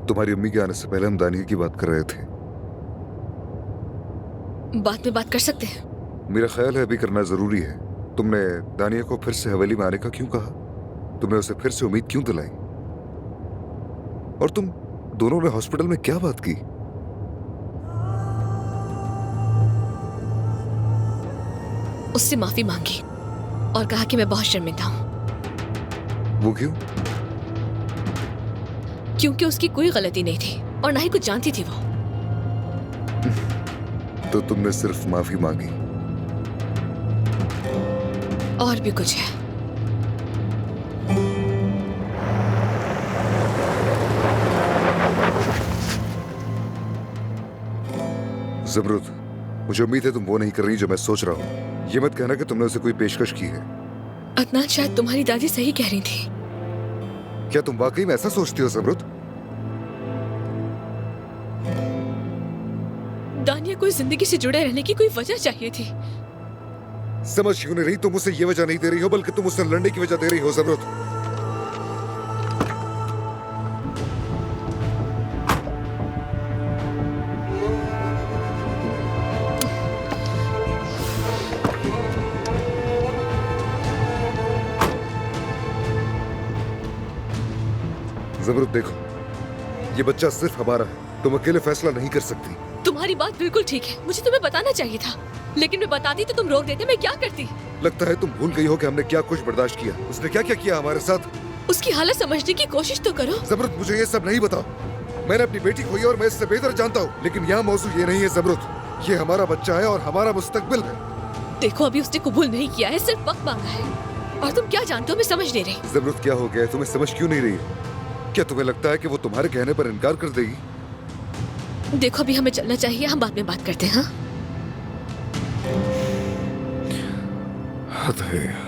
तुम्हारी अम्मी के आने से पहले हम दानिया की बात कर रहे थे। बाद में बात कर सकते हैं। मेरा ख्याल है अभी करना जरूरी है। तुमने दानिया को फिर से हवेली में आने का क्यों कहा? तुमने उसे फिर से उम्मीद क्यों दिलाई? और तुम दोनों ने हॉस्पिटल में क्या बात की? उससे माफी मांगी और कहा कि मैं बहुत शर्मिंदा हूं। वो क्यों? क्योंकि उसकी कोई गलती नहीं थी और ना ही कुछ जानती थी वो। तो तुमने सिर्फ माफी मांगी? और भी कुछ है। ज़मरुद, मुझे उम्मीद है तुम वो नहीं कर रही जो मैं सोच रहा हूँ। ये मत कहना कि तुमने उसे कोई पेशकश की है। अदनान, शायद तुम्हारी दादी सही कह रही थी। क्या तुम वाकई में ऐसा सोचती हो ज़मरुद? दानिया को जिंदगी से जुड़े रहने की कोई वजह चाहिए थी। समझ क्यों नहीं रही? तुम उसे ये वजह नहीं दे रही हो, बल्कि तुम उससे लड़ने की वजह दे रही हो ज़मरुद। ज़मरुद देखो, ये बच्चा सिर्फ हमारा है। तुम अकेले फैसला नहीं कर सकती। तुम्हारी बात बिल्कुल ठीक है। मुझे तुम्हें बताना चाहिए था, लेकिन मैं बताती तो तुम रोक देते। मैं क्या करती? लगता है तुम भूल गई हो कि हमने क्या कुछ बर्दाश्त किया। उसने क्या क्या किया हमारे साथ। उसकी हालत समझने की कोशिश तो करो। ज़मरुद, मुझे ये सब नहीं बताओ। मैंने अपनी बेटी खोई और मैं इससे बेहतर जानता हूँ, लेकिन यहाँ मौजू ये नहीं है ज़मरुद। ये हमारा बच्चा है और हमारा मुस्तकबिल है। देखो, अभी उसने कबूल नहीं किया है, सिर्फ वक्त मांगा है। और तुम क्या जानते हो मैं समझ नहीं रही। ज़मरुद, क्या हो गया है? तुम्हें समझ क्यों नहीं रही है? क्या तुम्हें लगता है कि वो तुम्हारे कहने पर इनकार कर देगी? देखो, अभी हमें चलना चाहिए। हम बाद में बात करते हैं। हाँ, हद है यार।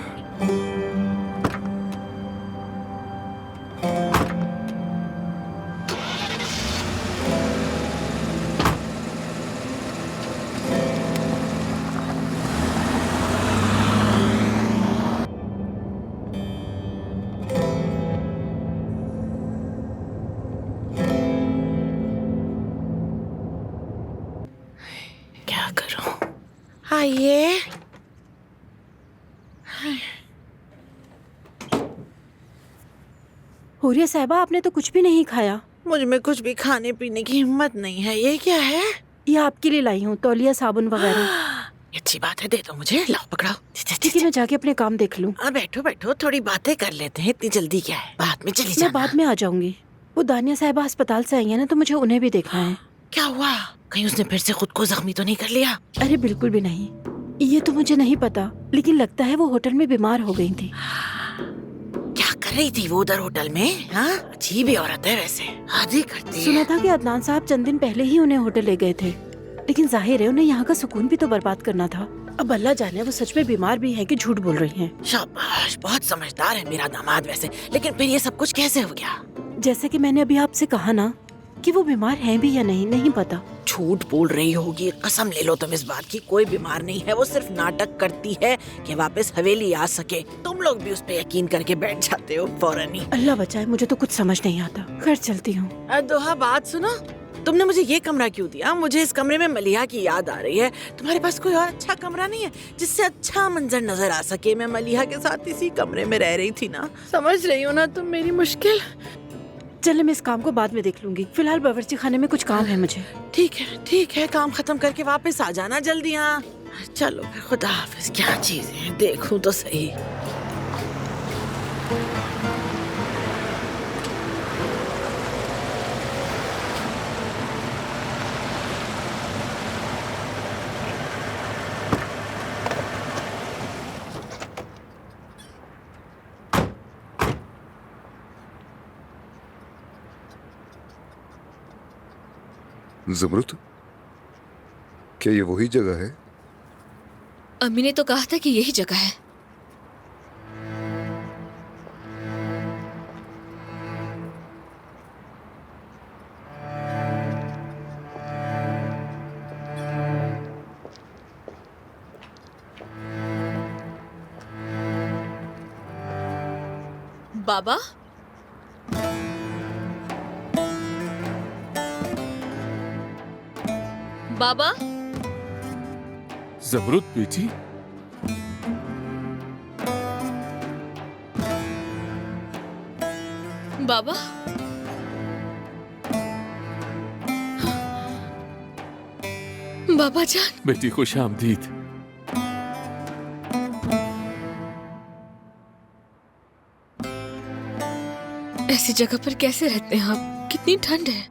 क्या करूं? आइए। हुरिया साहिबा, आपने तो कुछ भी नहीं खाया। मुझ में कुछ भी खाने पीने की हिम्मत नहीं है। ये क्या है? ये आपके लिए लाई हूँ, तौलिया, साबुन वगैरह। ये अच्छी बात है, दे दो मुझे। लाओ, पकड़ाओ। ठीक है, मैं जाके अपने काम देख लूँ। बैठो बैठो, थोड़ी बातें कर लेते हैं। इतनी जल्दी क्या है? बाद में चली मैं जाना। बाद में आ जाऊंगी। वो दानिया साहिबा अस्पताल से आई है ना, तो मुझे उन्हें भी देखना है। क्या हुआ? कहीं उसने फिर से खुद को जख्मी तो नहीं कर लिया? अरे बिल्कुल भी नहीं। ये तो मुझे नहीं पता, लेकिन लगता है वो होटल में बीमार हो गई थी। क्या कर रही थी वो उधर होटल में? हाँ, अजीब ही औरत है वैसे। आधी करती सुना है। था कि अदनान साहब चंद दिन पहले ही उन्हें होटल ले गए थे, लेकिन जाहिर है उन्हें यहाँ का सुकून भी तो बर्बाद करना था। अब अल्लाह जाने वो सच में बीमार भी है कि झूठ बोल रही हैं। शाबाश, बहुत समझदार है मेरा दामाद वैसे। लेकिन फिर ये सब कुछ कैसे हो गया? जैसे कि मैंने अभी आपसे कहा ना कि वो बीमार हैं भी या नहीं पता। झूठ बोल रही होगी। कसम ले लो तुम इस बात की। कोई बीमार नहीं है, वो सिर्फ नाटक करती है कि वापस हवेली आ सके। तुम लोग भी उस पे यकीन करके बैठ जाते हो फौरन ही। अल्लाह बचाए, मुझे तो कुछ समझ नहीं आता। खैर चलती हूँ। दोहा, बात सुनो। तुमने मुझे ये कमरा क्यों दिया? मुझे इस कमरे में मलिहा की याद आ रही है। तुम्हारे पास कोई और अच्छा कमरा नहीं है जिससे अच्छा मंजर नजर आ सके? मैं मलिहा के साथ इसी कमरे में रह रही थी ना। समझ रही हो ना तुम मेरी मुश्किल? चले, मैं इस काम को बाद में देख लूंगी। फिलहाल बावर्ची खाने में कुछ काम है मुझे। ठीक है, काम खत्म करके वापस आ जाना जल्दी। हाँ चलो फिर, खुदा हाफिज। क्या चीजें हैं, देखूं तो सही। ज़मरुद, क्या ये वही जगह है? अम्मी ने तो कहा था कि यही जगह है। बाबा, बाबा, ज़मरुद बेटी, बाबा, बाबा जान। बेटी खुश आमदीद। ऐसी जगह पर कैसे रहते हैं आप? कितनी ठंड है।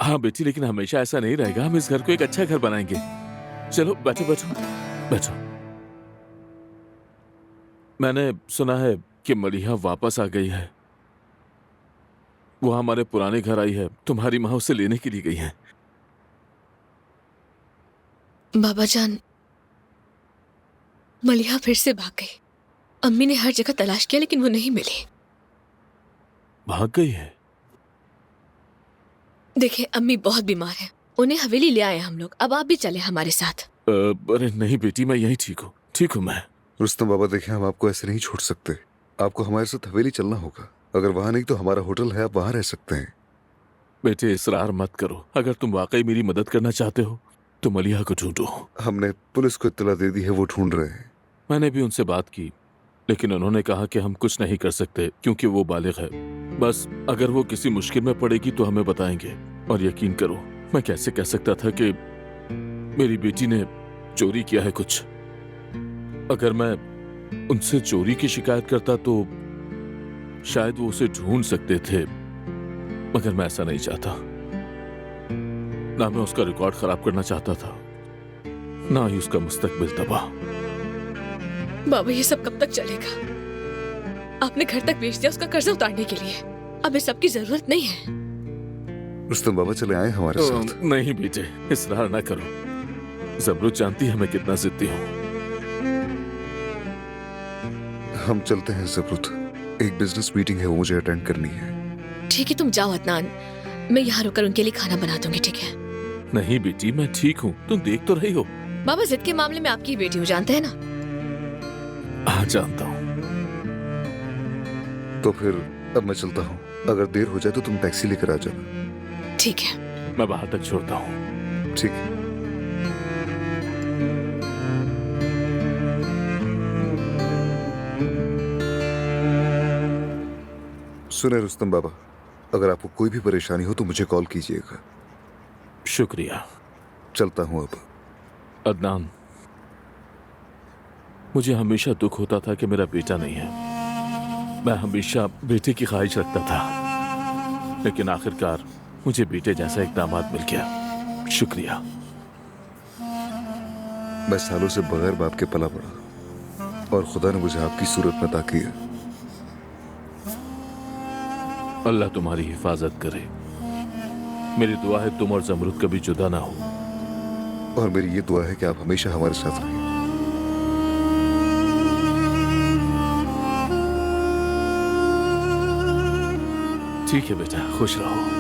हाँ बेटी, लेकिन हमेशा ऐसा नहीं रहेगा। हम इस घर को एक अच्छा घर बनाएंगे। चलो बैठो बैठो बैठो। मैंने सुना है कि मलिहा वापस आ गई है। वो हमारे पुराने घर आई है। तुम्हारी माँ उसे लेने के लिए गई है। बाबा जान, मलिहा फिर से भाग गई। अम्मी ने हर जगह तलाश किया लेकिन वो नहीं मिली। भाग गई है? देखिए, अम्मी बहुत बीमार है। उन्हें हवेली ले आए हम लोग। अब आप भी चले हमारे साथ। अरे नहीं बेटी, मैं यहीं ठीक हूँ मैं। रुस्तम बाबा, देखिए हम आपको ऐसे नहीं छोड़ सकते। आपको हमारे साथ हवेली चलना होगा। अगर वहां नहीं तो हमारा होटल है, आप वहां रह सकते हैं। बेटे इसरार मत करो। अगर तुम वाकई मेरी मदद करना चाहते हो तो मलिहा को ढूंढो। हमने पुलिस को इत्तला दे दी है, वो ढूंढ रहे हैं। मैंने भी उनसे बात की, लेकिन उन्होंने कहा कि हम कुछ नहीं कर सकते क्योंकि वो बालिग है। बस अगर वो किसी मुश्किल में पड़ेगी तो हमें बताएंगे। और यकीन करो, मैं कैसे कह सकता था कि मेरी बेटी ने चोरी किया है कुछ। अगर मैं उनसे चोरी की शिकायत करता तो शायद वो उसे ढूंढ सकते थे, मगर मैं ऐसा नहीं चाहता। ना मैं उसका रिकॉर्ड खराब करना चाहता था, ना ही उसका मुस्तकबिल तबाह। बाबा, ये सब कब तक चलेगा? आपने घर तक बेच दिया उसका कर्जा उतारने के लिए। अब इस सब की जरूरत नहीं है। रुस्तम बाबा, चले आए हमारे साथ। नहीं बेटे, इसरार ना करो। ज़मरुद जानती है मैं कितना जिद्दी हूँ। हम चलते हैं ज़मरुद। एक बिजनेस मीटिंग है, वो मुझे अटेंड करनी है। ठीक है, तुम जाओ अदनान। मैं यहाँ रुककर उनके लिए खाना बना दूंगी, ठीक है? नहीं बेटी, मैं ठीक हूँ। तुम देख तो रही हो। बाबा, जिद के मामले में आपकी बेटी हूँ, जानते हैं ना? हाँ जानता हूँ। तो फिर अब मैं चलता हूँ। अगर देर हो जाए तो तुम टैक्सी लेकर आ जाना। ठीक है। मैं बाहर तक छोड़ता हूँ। ठीक है। सुने रुस्तम बाबा, अगर आपको कोई भी परेशानी हो तो मुझे कॉल कीजिएगा। शुक्रिया। चलता हूँ अब। अदनान, मुझे हमेशा दुख होता था कि मेरा बेटा नहीं है। मैं हमेशा बेटे की ख्वाहिश रखता था, लेकिन आखिरकार मुझे बेटे जैसा एक दामाद मिल गया। शुक्रिया। मैं सालों से बगैर बाप के पला पड़ा और खुदा ने मुझे आपकी सूरत में अता किया। अल्लाह तुम्हारी हिफाजत करे। मेरी दुआ है तुम और ज़मरुद कभी जुदा ना हो। और मेरी ये दुआ है कि आप हमेशा हमारे साथ रहें। ठीक है बेटा, खुश रहो।